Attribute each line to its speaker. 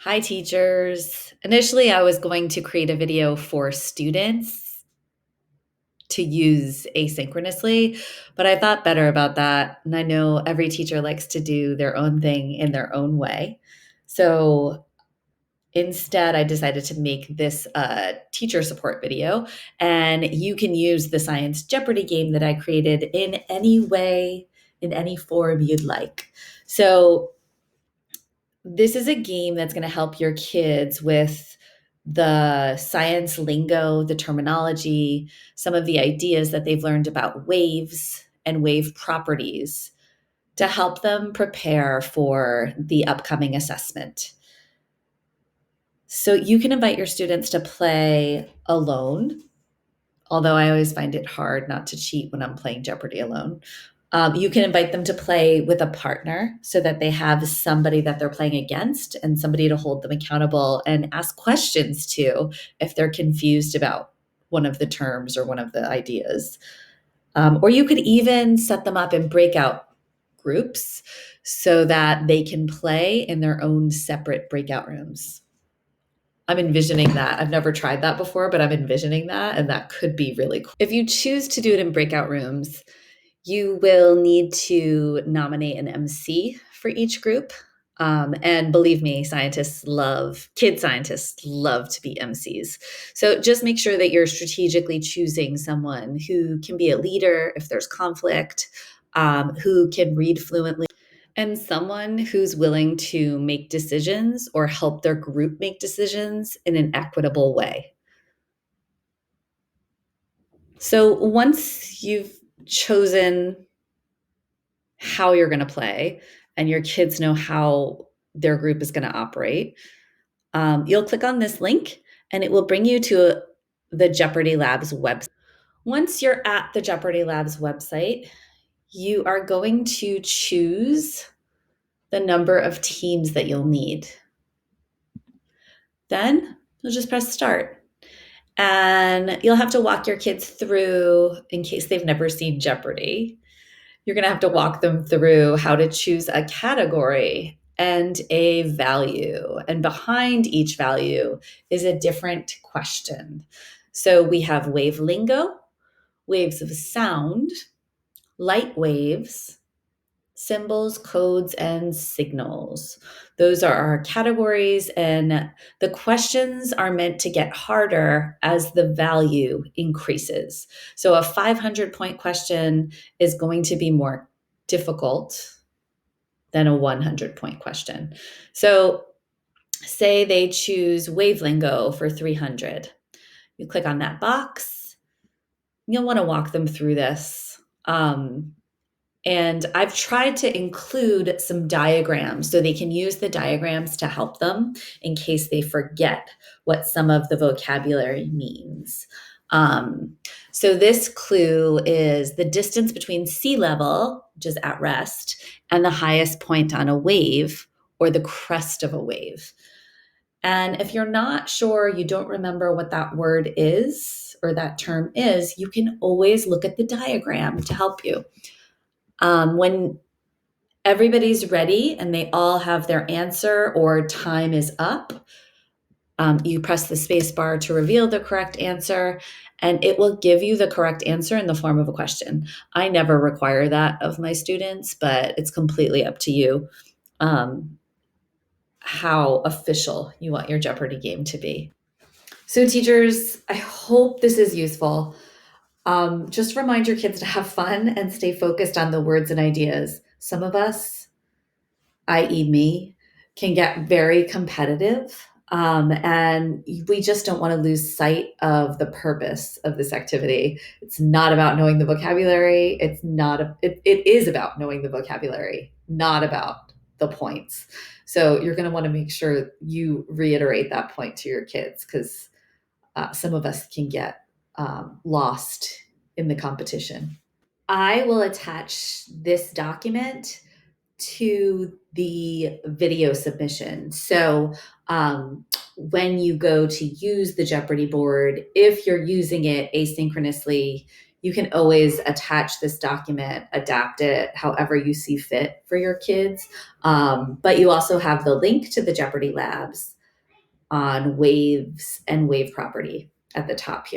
Speaker 1: Hi, teachers. Initially, I was going to create a video for students to use asynchronously, but I thought better about that. And I know every teacher likes to do their own thing in their own way. So instead, I decided to make this teacher support video, and you can use the Science Jeopardy game that I created in any way, in any form you'd like. So this is a game that's going to help your kids with the science lingo, the terminology, some of the ideas that they've learned about waves and wave properties to help them prepare for the upcoming assessment. So you can invite your students to play alone, although I always find it hard not to cheat when I'm playing Jeopardy alone. You can invite them to play with a partner so that they have somebody that they're playing against and somebody to hold them accountable and ask questions to if they're confused about one of the terms or one of the ideas. Or you could even set them up in breakout groups so that they can play in their own separate breakout rooms. I'm envisioning that. I've never tried that before, but I'm envisioning that, and that could be really cool. If you choose to do it in breakout rooms, you will need to nominate an MC for each group. And believe me, kid scientists love to be MCs. So just make sure that you're strategically choosing someone who can be a leader if there's conflict, who can read fluently, and someone who's willing to make decisions or help their group make decisions in an equitable way. So once you've chosen how you're going to play and your kids know how their group is going to operate, you'll click on this link and it will bring you to the Jeopardy Labs website. Once you're at the Jeopardy Labs website, you are going to choose the number of teams that you'll need. Then you'll just press start. And you'll have to walk your kids through, in case they've never seen Jeopardy, you're going to have to walk them through how to choose a category and a value. And behind each value is a different question. So we have wave lingo, waves of sound, light waves, symbols, codes, and signals. Those are our categories, and the questions are meant to get harder as the value increases. So a 500-point question is going to be more difficult than a 100-point question. So say they choose wave lingo for 300. You click on that box. You'll want to walk them through this. And I've tried to include some diagrams so they can use the diagrams to help them in case they forget what some of the vocabulary means. So this clue is the distance between sea level, which is at rest, and the highest point on a wave or the crest of a wave. And if you're not sure, you don't remember what that word is or that term is, you can always look at the diagram to help you. When everybody's ready and they all have their answer or time is up, you press the space bar to reveal the correct answer, and it will give you the correct answer in the form of a question. I never require that of my students, but it's completely up to you how official you want your Jeopardy game to be. So teachers, I hope this is useful. Just remind your kids to have fun and stay focused on the words and ideas. Some of us, i.e., me, can get very competitive. And we just don't want to lose sight of the purpose of this activity. It's not about knowing the vocabulary. It is about knowing the vocabulary, not about the points. So you're going to want to make sure you reiterate that point to your kids because some of us can get lost in the competition. I will attach this document to the video submission. So when you go to use the Jeopardy board, if you're using it asynchronously, you can always attach this document, adapt it however you see fit for your kids. But you also have the link to the Jeopardy Labs. on waves and wave property at the top here.